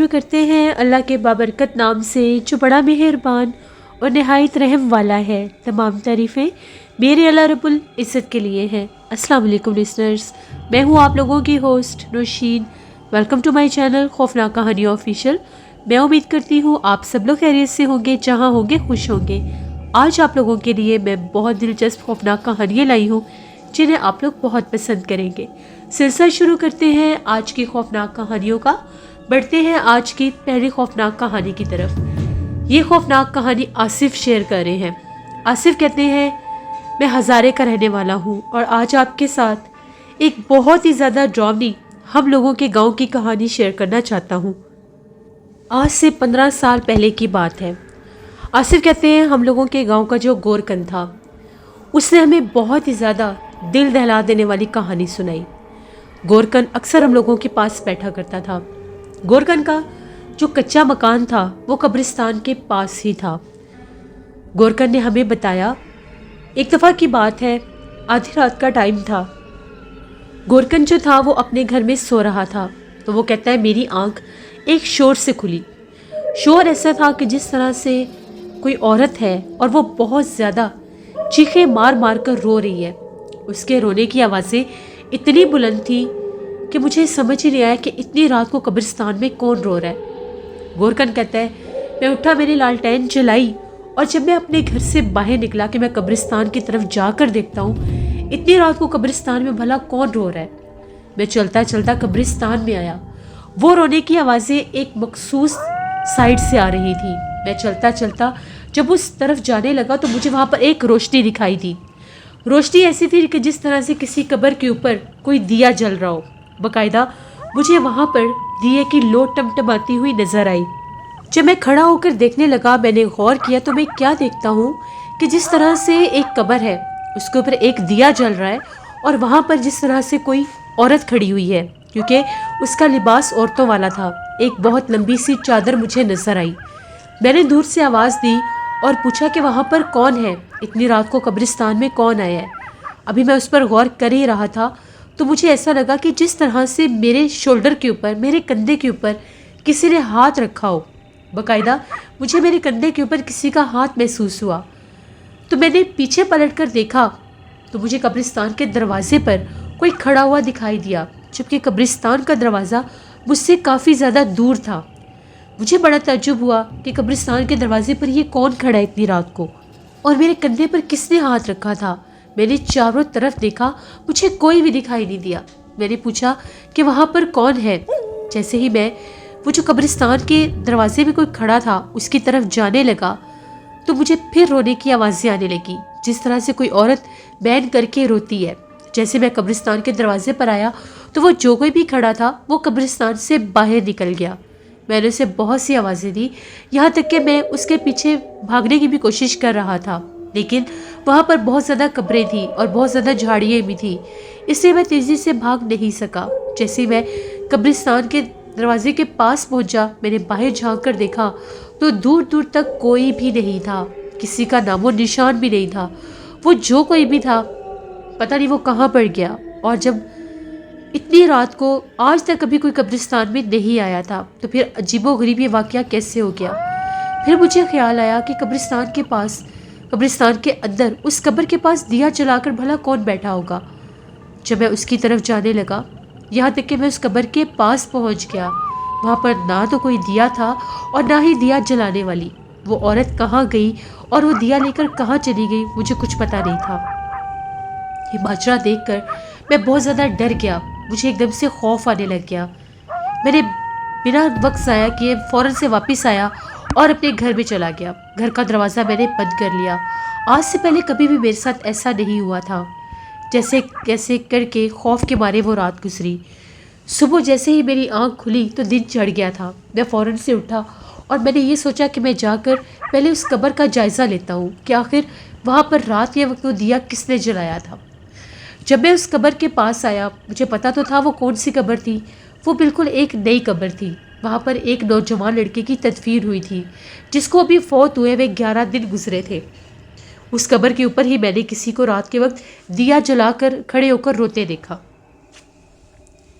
شروع کرتے ہیں اللہ کے بابرکت نام سے جو بڑا مہربان اور نہایت رحم والا ہے۔ تمام تعریفیں میرے اللہ رب العزت کے لیے ہیں۔ السلام علیکم لسنرز، میں ہوں آپ لوگوں کی host Nausheen. Welcome to my channel خوفناک کہانی آفیشیل۔ میں امید کرتی ہوں آپ سب لوگ خیریت سے ہوں گے، جہاں ہوں گے خوش ہوں گے۔ آج آپ لوگوں کے لیے میں بہت دلچسپ خوفناک کہانیاں لائی ہوں جنہیں آپ لوگ بہت پسند کریں گے۔ سلسلہ شروع کرتے ہیں آج کی خوفناک کہانیوں کا۔ بڑھتے ہیں آج کی پہلی خوفناک کہانی کی طرف۔ یہ خوفناک کہانی آصف شیئر کر رہے ہیں۔ آصف کہتے ہیں، میں ہزارے کا رہنے والا ہوں اور آج آپ کے ساتھ ایک بہت ہی زیادہ ڈراؤنی ہم لوگوں کے گاؤں کی کہانی شیئر کرنا چاہتا ہوں۔ آج سے 15 سال پہلے کی بات ہے۔ آصف کہتے ہیں، ہم لوگوں کے گاؤں کا جو گورکن تھا اس نے ہمیں بہت ہی زیادہ دل دہلا دینے والی کہانی سنائی۔ گورکن اکثر ہم لوگوں کے پاس بیٹھا کرتا تھا۔ گورکن کا جو کچا مکان تھا وہ قبرستان کے پاس ہی تھا۔ گورکن نے ہمیں بتایا، ایک دفعہ کی بات ہے، آدھی رات کا ٹائم تھا۔ گورکن جو تھا وہ اپنے گھر میں سو رہا تھا تو وہ کہتا ہے، میری آنکھ ایک شور سے کھلی۔ شور ایسا تھا کہ جس طرح سے کوئی عورت ہے اور وہ بہت زیادہ چیخیں مار مار کر رو رہی ہے۔ اس کے رونے کی آوازیں اتنی بلند تھی کہ مجھے سمجھ ہی نہیں آیا کہ اتنی رات کو قبرستان میں کون رو رہا ہے۔ گورکن کہتا ہے، میں اٹھا، میں نے لالٹین جلائی اور جب میں اپنے گھر سے باہر نکلا کہ میں قبرستان کی طرف جا کر دیکھتا ہوں اتنی رات کو قبرستان میں بھلا کون رو رہا ہے۔ میں چلتا چلتا قبرستان میں آیا۔ وہ رونے کی آوازیں ایک مخصوص سائڈ سے آ رہی تھی۔ میں چلتا چلتا جب اس طرف جانے لگا تو مجھے وہاں پر ایک روشنی دکھائی دی۔ روشنی ایسی تھی کہ جس طرح سے کسی قبر کے اوپر کوئی دیا جل رہا ہو۔ باقاعدہ مجھے وہاں پر دیے کی لو ٹمٹماتی ہوئی نظر آئی۔ جب میں کھڑا ہو کر دیکھنے لگا، میں نے غور کیا تو میں کیا دیکھتا ہوں کہ جس طرح سے ایک قبر ہے اس کے اوپر ایک دیا جل رہا ہے اور وہاں پر جس طرح سے کوئی عورت کھڑی ہوئی ہے، کیونکہ اس کا لباس عورتوں والا تھا۔ ایک بہت لمبی سی چادر مجھے نظر آئی۔ میں نے دور سے آواز دی اور پوچھا کہ وہاں پر کون ہے، اتنی رات کو قبرستان میں کون آیا ہے۔ ابھی میں اس پر غور کر ہی رہا تھا تو مجھے ایسا لگا کہ جس طرح سے میرے شولڈر کے اوپر، میرے کندھے کے اوپر کسی نے ہاتھ رکھا ہو۔ باقاعدہ مجھے میرے کندھے کے اوپر کسی کا ہاتھ محسوس ہوا تو میں نے پیچھے پلٹ کر دیکھا تو مجھے قبرستان کے دروازے پر کوئی کھڑا ہوا دکھائی دیا، جبکہ قبرستان کا دروازہ مجھ سے کافی زیادہ دور تھا۔ مجھے بڑا تعجب ہوا کہ قبرستان کے دروازے پر یہ کون کھڑا ہے اتنی رات کو، اور میرے کندھے پر کس نے ہاتھ رکھا تھا۔ میں نے چاروں طرف دیکھا، مجھے کوئی بھی دکھائی نہیں دیا۔ میں نے پوچھا کہ وہاں پر کون ہے۔ جیسے ہی میں وہ جو قبرستان کے دروازے میں کوئی کھڑا تھا اس کی طرف جانے لگا تو مجھے پھر رونے کی آوازیں آنے لگی، جس طرح سے کوئی عورت بین کر کے روتی ہے۔ جیسے میں قبرستان کے دروازے پر آیا تو وہ جو کوئی بھی کھڑا تھا وہ قبرستان سے باہر نکل گیا۔ میں نے اسے بہت سی آوازیں دی، یہاں تک کہ میں اس کے پیچھے بھاگنے کی بھی کوشش کر رہا تھا، لیکن وہاں پر بہت زیادہ قبریں تھیں اور بہت زیادہ جھاڑیاں بھی تھیں، اس لیے میں تیزی سے بھاگ نہیں سکا۔ جیسے ہی میں قبرستان کے دروازے کے پاس پہنچا، میں نے باہر جھانک کر دیکھا تو دور دور تک کوئی بھی نہیں تھا، کسی کا نام و نشان بھی نہیں تھا۔ وہ جو کوئی بھی تھا پتہ نہیں وہ کہاں پڑ گیا، اور جب اتنی رات کو آج تک کبھی کوئی قبرستان میں نہیں آیا تھا تو پھر عجیب و غریب یہ واقعہ کیسے ہو گیا۔ پھر مجھے خیال آیا کہ قبرستان کے اندر اس قبر کے پاس دیا جلا کر بھلا کون بیٹھا ہوگا۔ جب میں اس کی طرف جانے لگا، یہاں تک کہ میں اس قبر کے پاس پہنچ گیا، وہاں پر نہ تو کوئی دیا تھا اور نہ ہی دیا جلانے والی۔ وہ عورت کہاں گئی اور وہ دیا لے کر کہاں چلی گئی، مجھے کچھ پتہ نہیں تھا۔ یہ ماجرا دیکھ کر میں بہت زیادہ ڈر گیا، مجھے ایک دم سے خوف آنے لگ گیا۔ میں نے بنا وقت ضائع کیے فوراً سے واپس آیا اور اپنے گھر میں چلا گیا۔ گھر کا دروازہ میں نے بند کر لیا۔ آج سے پہلے کبھی بھی میرے ساتھ ایسا نہیں ہوا تھا۔ جیسے کیسے کر کے خوف کے مارے وہ رات گزری۔ صبح جیسے ہی میری آنکھ کھلی تو دن چڑھ گیا تھا۔ میں فوراً سے اٹھا اور میں نے یہ سوچا کہ میں جا کر پہلے اس قبر کا جائزہ لیتا ہوں کہ آخر وہاں پر رات کے وقت وہ دیا کس نے جلایا تھا۔ جب میں اس قبر کے پاس آیا، مجھے پتا تو تھا وہ کون سی قبر تھی۔ وہ بالکل ایک نئی قبر تھی۔ وہاں پر ایک نوجوان لڑکے کی تدفین ہوئی تھی جس کو ابھی فوت ہوئے 11 دن گزرے تھے۔ اس قبر کے اوپر ہی میں نے کسی کو رات کے وقت دیا جلا کر کھڑے ہو کر روتے دیکھا۔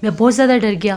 میں بہت زیادہ ڈر گیا۔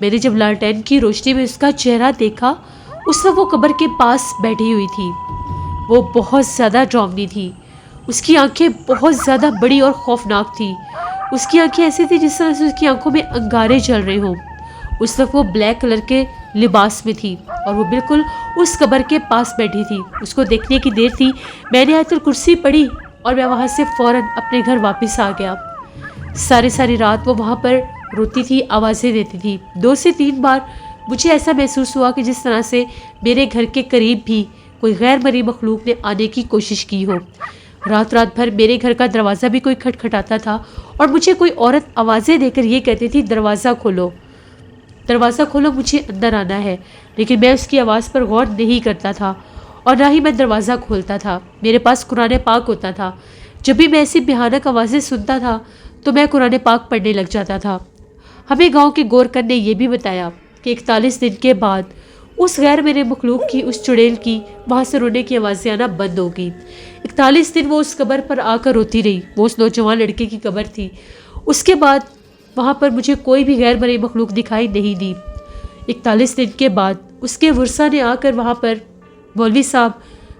میں نے جب لالٹین کی روشنی میں اس کا چہرہ دیکھا، اس وقت وہ قبر کے پاس بیٹھی ہوئی تھی۔ وہ بہت زیادہ ڈراؤنی تھی، اس کی آنکھیں بہت زیادہ بڑی اور خوفناک تھی۔ اس کی آنکھیں ایسی تھی جس طرح سے اس کی آنکھوں میں انگارے جل رہے ہوں۔ اس وقت وہ بلیک کلر کے لباس میں تھی اور وہ بالکل اس قبر کے پاس بیٹھی تھی۔ اس کو دیکھنے کی دیر تھی، میں نے آیت الکرسی پڑھی اور میں وہاں سے فوراً اپنے گھر واپس آ گیا۔ ساری رات وہ وہاں پر روتی تھی، آوازیں دیتی تھی۔ 2 سے 3 بار مجھے ایسا محسوس ہوا کہ جس طرح سے میرے گھر کے قریب بھی کوئی غیر مرئی مخلوق نے آنے کی کوشش کی ہو۔ رات بھر میرے گھر کا دروازہ بھی کوئی کھٹکھٹاتا تھا اور مجھے کوئی عورت آوازیں دے کر یہ کہتی تھی، دروازہ کھولو، دروازہ کھولو، مجھے اندر آنا ہے۔ لیکن میں اس کی آواز پر غور نہیں کرتا تھا اور نہ ہی میں دروازہ کھولتا تھا۔ میرے پاس قرآن پاک ہوتا تھا، جب بھی میں ایسی بھیانک آوازیں سنتا تھا تو میں قرآن پاک پڑھنے لگ جاتا تھا۔ ہمیں گاؤں کے گورکن نے یہ بھی بتایا کہ 41 دن کے بعد اس غیر میرے مخلوق کی، اس چڑیل کی وہاں سے رونے کی آوازیں آنا بند ہو گئی۔ 41 دن وہ اس قبر پر آ کر روتی رہی۔ وہ اس نوجوان لڑکے کی قبر تھی۔ اس کے بعد وہاں پر مجھے کوئی بھی غیر مرئی مخلوق دکھائی نہیں دی۔ 41 دن کے بعد اس کے ورثہ نے آ کر وہاں پر مولوی صاحب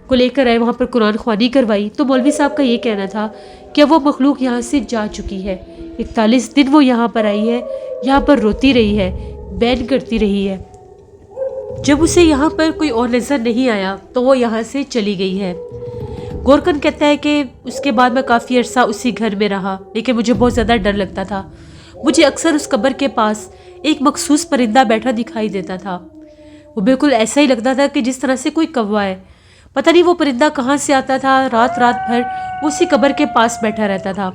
کو لے کر آئے، وہاں پر قرآن خوانی کروائی تو مولوی صاحب کا یہ کہنا تھا کہ وہ مخلوق یہاں سے جا چکی ہے۔ 41 دن وہ یہاں پر آئی ہے، یہاں پر روتی رہی ہے، بین کرتی رہی ہے۔ جب اسے یہاں پر کوئی اور نظر نہیں آیا تو وہ یہاں سے چلی گئی ہے۔ گورکن کہتا ہے کہ اس کے بعد میں کافی عرصہ اسی گھر میں رہا، لیکن مجھے بہت زیادہ ڈر لگتا تھا۔ مجھے اکثر اس قبر کے پاس ایک مخصوص پرندہ بیٹھا دکھائی دیتا تھا۔ وہ بالکل ایسا ہی لگتا تھا کہ جس طرح سے کوئی کوا ہے۔ پتہ نہیں وہ پرندہ کہاں سے آتا تھا۔ رات بھر وہ اسی قبر کے پاس بیٹھا رہتا تھا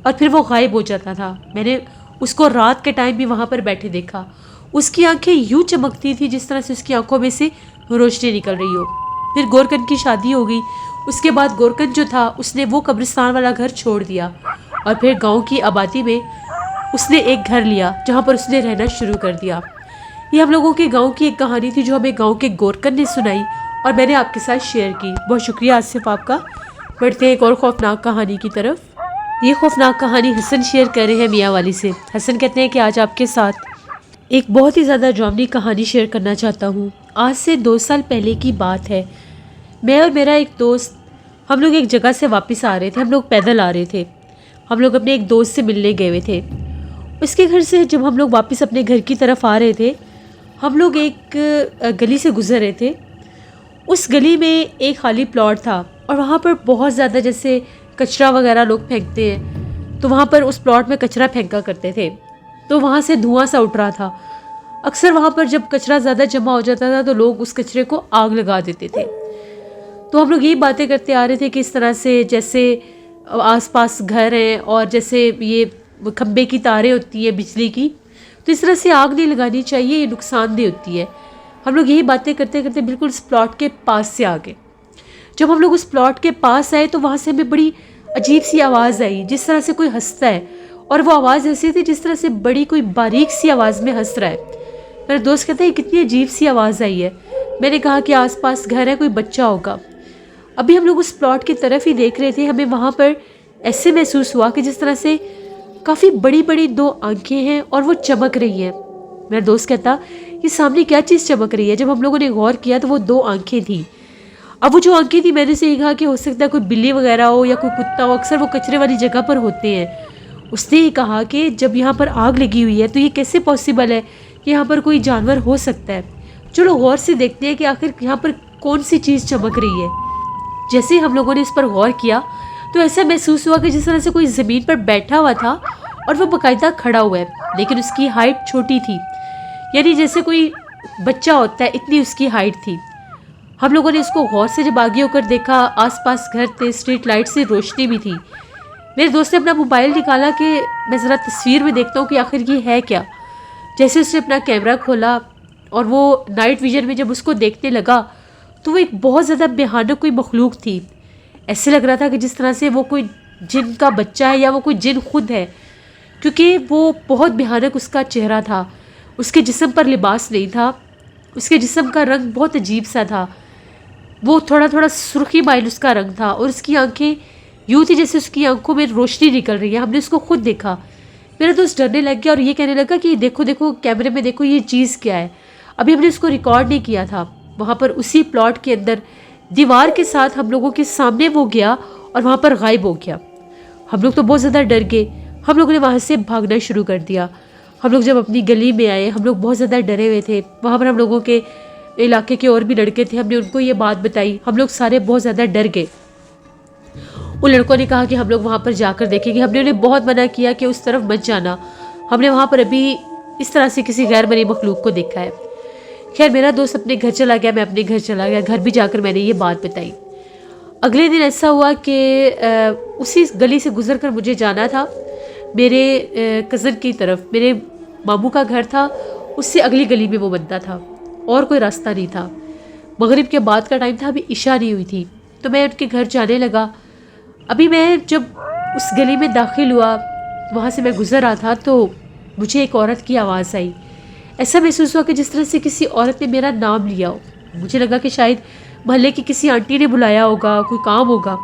اور پھر وہ غائب ہو جاتا تھا۔ میں نے اس کو رات کے ٹائم بھی وہاں پر بیٹھے دیکھا۔ اس کی آنکھیں یوں چمکتی تھی جس طرح سے اس کی آنکھوں میں سے روشنی نکل رہی ہو۔ پھر گورکن کی شادی ہو گئی۔ اس کے بعد گورکن جو تھا اس نے وہ قبرستان والا گھر چھوڑ دیا اور پھر گاؤں کی آبادی میں اس نے ایک گھر لیا جہاں پر اس نے رہنا شروع کر دیا۔ یہ ہم لوگوں کے گاؤں کی ایک کہانی تھی جو ہمیں گاؤں کے گورکن نے سنائی اور میں نے آپ کے ساتھ شیئر کی۔ بہت شکریہ آصف آپ کا۔ بڑھتے ہیں ایک اور خوفناک کہانی کی طرف۔ یہ خوفناک کہانی حسن شیئر کر رہے ہیں میاں والی سے۔ حسن کہتے ہیں کہ آج آپ کے ساتھ ایک بہت ہی زیادہ ڈراؤنی کہانی شیئر کرنا چاہتا ہوں۔ آج سے 2 سال پہلے کی بات ہے۔ میں اور میرا ایک دوست، ہم لوگ ایک جگہ سے واپس آ رہے تھے۔ ہم لوگ پیدل آ رہے تھے۔ ہم لوگ اپنے ایک دوست سے ملنے گئے ہوئے تھے۔ اس کے گھر سے جب ہم لوگ واپس اپنے گھر کی طرف آ رہے تھے، ہم لوگ ایک گلی سے گزر رہے تھے۔ اس گلی میں ایک خالی پلاٹ تھا اور وہاں پر بہت زیادہ جیسے کچرا وغیرہ لوگ پھینکتے ہیں، تو وہاں پر اس پلاٹ میں کچرا پھینکا کرتے تھے، تو وہاں سے دھواں سا اٹھ رہا تھا۔ اکثر وہاں پر جب کچرا زیادہ جمع ہو جاتا تھا تو لوگ اس کچرے کو آگ لگا دیتے تھے۔ تو ہم لوگ یہی باتیں کرتے آ رہے تھے کہ اس طرح سے جیسے آس پاس گھر ہیں اور جیسے یہ کھمبے کی تاریں ہوتی ہیں بجلی کی، تو اس طرح سے آگ نہیں لگانی چاہیے، یہ نقصان دہ ہوتی ہے۔ ہم لوگ یہی باتیں کرتے کرتے بالکل اس پلاٹ کے پاس سے آ گئے۔ جب ہم لوگ اس پلاٹ کے پاس آئے تو وہاں سے ہمیں بڑی عجیب سی آواز آئی، جس طرح سے کوئی ہنستا ہے، اور وہ آواز ایسی تھی جس طرح سے بڑی کوئی باریک سی آواز میں ہنس رہا ہے۔ میرا دوست کہتا ہے یہ کتنی عجیب سی آواز آئی ہے۔ میں نے کہا کہ آس پاس گھر ہے، کوئی بچہ ہوگا۔ ابھی ہم لوگ اس پلاٹ کی طرف ہی دیکھ رہے تھے، ہمیں وہاں پر ایسے محسوس ہوا کہ جس طرح سے کافی بڑی بڑی 2 آنکھیں ہیں اور وہ چمک رہی ہیں۔ میرا دوست کہتا یہ سامنے کیا چیز چمک رہی ہے؟ جب ہم لوگوں نے غور کیا تو وہ 2 آنکھیں تھیں۔ اب وہ جو آنکھیں تھیں، میں نے سے یہ کہا کہ ہو سکتا ہے کوئی بلی وغیرہ ہو یا کوئی کتا ہو، اکثر وہ کچرے والی جگہ پر ہوتے ہیں۔ اس نے یہ کہا کہ جب یہاں پر آگ لگی ہوئی ہے تو یہ کیسے پاسبل ہے کہ یہاں پر کوئی جانور ہو سکتا ہے؟ چلو غور سے دیکھتے ہیں کہ آخر یہاں پر کون سی چیز چمک رہی ہے۔ جیسے ہم لوگوں نے اس پر غور کیا تو ایسا محسوس ہوا کہ جس طرح سے کوئی زمین پر بیٹھا ہوا تھا اور وہ باقاعدہ کھڑا ہوا ہے، لیکن اس کی ہائٹ چھوٹی تھی، یعنی جیسے کوئی بچہ ہوتا ہے اتنی اس کی ہائٹ تھی۔ ہم لوگوں نے اس کو غور سے جب آگے ہو کر دیکھا، آس پاس گھر تھے، اسٹریٹ لائٹ سے روشنی بھی تھی۔ میرے دوست نے اپنا موبائل نکالا کہ میں ذرا تصویر میں دیکھتا ہوں کہ آخر یہ ہے کیا۔ جیسے اس نے اپنا کیمرہ کھولا اور وہ نائٹ ویژن میں جب اس کو دیکھنے لگا تو وہ ایک بہت زیادہ بھیانک کوئی مخلوق تھی۔ ایسے لگ رہا تھا کہ جس طرح سے وہ کوئی جن کا بچہ ہے یا وہ کوئی جن خود ہے، کیونکہ وہ بہت بھیانک اس کا چہرہ تھا۔ اس کے جسم پر لباس نہیں تھا، اس کے جسم کا رنگ بہت عجیب سا تھا، وہ تھوڑا تھوڑا سرخی مائل اس کا رنگ تھا، اور اس کی آنکھیں یوں تھی جیسے اس کی آنکھوں میں روشنی نکل رہی ہے۔ ہم نے اس کو خود دیکھا میرا دوست ڈرنے لگ گیا اور یہ کہنے لگا کہ دیکھو دیکھو کیمرے میں دیکھو یہ چیز کیا ہے. ابھی ہم نے اس کو ریکارڈ نہیں کیا تھا. وہاں پر اسی پلاٹ کے اندر دیوار کے ساتھ ہم لوگوں کے سامنے وہ گیا اور وہاں پر غائب ہو گیا. ہم لوگ تو بہت زیادہ ڈر گئے. ہم لوگوں نے وہاں سے بھاگنا شروع کر دیا. ہم لوگ جب اپنی گلی میں آئے ہم لوگ بہت زیادہ ڈرے ہوئے تھے. وہاں پر ہم لوگوں کے علاقے کے اور بھی لڑکے تھے. ہم نے ان کو یہ بات بتائی. ہم لوگ سارے بہت زیادہ ڈر گئے. ان لڑکوں نے کہا کہ ہم لوگ وہاں پر جا کر دیکھیں گے. ہم نے انہیں بہت منع کیا کہ اس طرف مت جانا. ہم نے وہاں پر ابھی اس طرح سے کسی غیر مرئی مخلوق کو دیکھا ہے. خیر میرا دوست اپنے گھر چلا گیا, میں اپنے گھر چلا گیا. گھر بھی جا کر میں نے یہ بات بتائی. اگلے دن ایسا ہوا کہ اسی گلی سے گزر کر مجھے جانا تھا میرے کزن کی طرف. میرے ماموں کا گھر تھا, اس سے اگلی گلی میں وہ بنتا تھا اور کوئی راستہ نہیں تھا. مغرب کے بعد کا ٹائم تھا, ابھی عشاء نہیں ہوئی تھی. تو میں ان کے گھر جانے لگا. ابھی میں جب اس گلی میں داخل ہوا, وہاں سے میں گزر رہا تھا تو مجھے ایک عورت کی آواز آئی. ایسا محسوس ہوا کہ جس طرح سے کسی عورت نے میرا نام لیا ہو. مجھے لگا کہ شاید محلے کی کسی آنٹی نے بلایا ہوگا, کوئی کام ہوگا.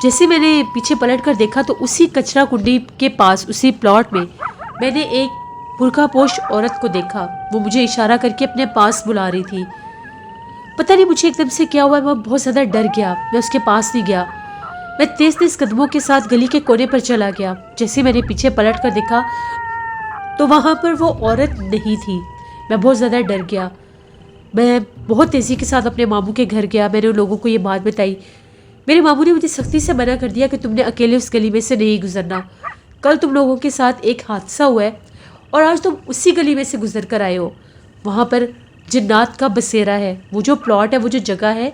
جیسے میں نے پیچھے پلٹ کر دیکھا تو اسی کچرا کنڈی کے پاس, اسی پلاٹ میں نے ایک برقع پوش عورت کو دیکھا. وہ مجھے اشارہ کر کے اپنے پاس بلا رہی تھی. پتہ نہیں مجھے ایک دم سے کیا ہوا, میں بہت زیادہ ڈر گیا. میں اس کے پاس نہیں گیا. میں تیز تیز قدموں کے ساتھ گلی کے کونے پر چلا گیا. جیسے میں نے پیچھے پلٹ کر دیکھا تو وہاں پر وہ عورت نہیں تھی. میں بہت زیادہ ڈر گیا. میں بہت تیزی کے ساتھ اپنے ماموں کے گھر گیا. میں نے ان لوگوں کو یہ بات بتائی. میرے ماموں نے مجھے سختی سے منع کر دیا کہ تم نے اکیلے اس گلی میں سے نہیں گزرنا. کل تم لوگوں کے ساتھ ایک حادثہ ہوا ہے اور آج تم اسی گلی میں سے گزر کر آئے ہو. وہاں پر جنات کا بسیرا ہے. وہ جو پلاٹ ہے, وہ جو جگہ ہے,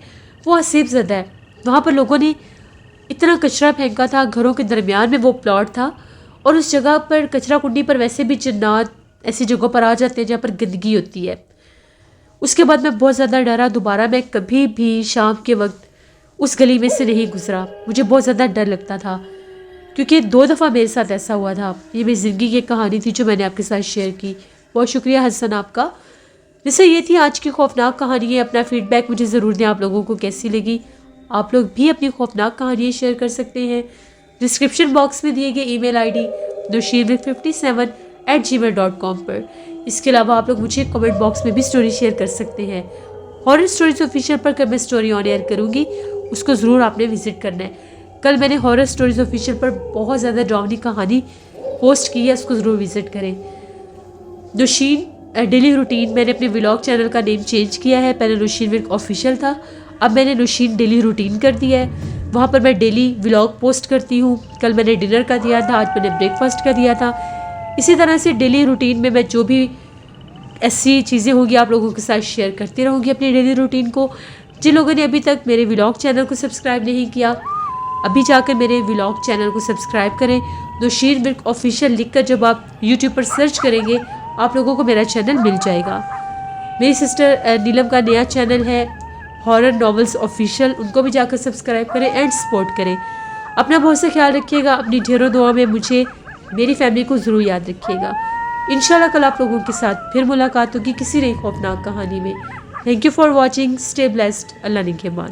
وہ آسیب زدہ ہے. وہاں پر لوگوں نے اتنا کچرا پھینکا تھا. گھروں کے درمیان میں وہ پلاٹ تھا اور اس جگہ پر کچرا کنڈی پر ویسے بھی جنات ایسی جگہوں پر آ جاتے ہیں جہاں پر گندگی ہوتی ہے. اس کے بعد میں بہت زیادہ ڈرا. دوبارہ میں کبھی بھی شام کے وقت اس گلی میں سے نہیں گزرا. مجھے بہت زیادہ ڈر لگتا تھا کیونکہ 2 دفعہ میرے ساتھ ایسا ہوا تھا. یہ میری زندگی کی کہانی تھی جو میں نے آپ کے ساتھ شیئر کی. بہت شکریہ حسن آپ کا. جیسے یہ تھی آج کی خوفناک کہانی ہے. اپنا فیڈ بیک مجھے ضرور دیں, آپ لوگوں کو کیسی لگی. آپ لوگ بھی اپنی خوفناک کہانیاں شیئر کر سکتے ہیں. ڈسکرپشن باکس میں دیے گئے ای میل آئی ڈی nusheen57@gmail.com پر. اس کے علاوہ آپ لوگ مجھے کمنٹ باکس میں بھی سٹوری شیئر کر سکتے ہیں. ہارر اسٹوریز آفیشیل پر کب میں سٹوری آن ایئر کروں گی اس کو ضرور آپ نے وزٹ کرنا ہے. کل میں نے ہارر اسٹوریز آفیشیل پر بہت زیادہ ڈراؤنی کہانی پوسٹ کی ہے, اس کو ضرور وزٹ کریں. نوشین ڈیلی روٹین, میں نے اپنے ولاگ چینل کا نیم چینج کیا ہے. پہلے نوشین ورک آفیشیل تھا, اب میں نے نوشین ڈیلی روٹین کر دیا ہے. وہاں پر میں ڈیلی ولاگ پوسٹ کرتی ہوں. کل میں نے ڈنر کا دیا تھا, آج میں نے بریک فاسٹ کا دیا تھا. اسی طرح سے ڈیلی روٹین میں جو بھی ایسی چیزیں ہوں گی آپ لوگوں کے ساتھ شیئر کرتی رہوں گی اپنی ڈیلی روٹین کو. جن لوگوں نے ابھی تک میرے ولاگ چینل کو سبسکرائب نہیں کیا, ابھی جا کر میرے ولاگ چینل کو سبسکرائب کریں. نوشین ورک آفیشیل لکھ کر جب آپ یوٹیوب پر سرچ کریں گے آپ لوگوں کو میرا چینل مل جائے گا. میری سسٹر نیلم کا نیا چینل ہے ہارر ناولز آفیشیل, ان کو بھی جا کر سبسکرائب کریں اینڈ سپورٹ کریں. اپنا بہت سے خیال رکھیے گا. اپنی ڈھیروں دعا میں مجھے میری فیملی کو ضرور یاد رکھیے گا. انشاءاللہ کل آپ لوگوں کے ساتھ پھر ملاقات ہوگی کسی نئی خوفناک کہانی میں. Thank you for watching. Stay blessed. اللہ نگہبان.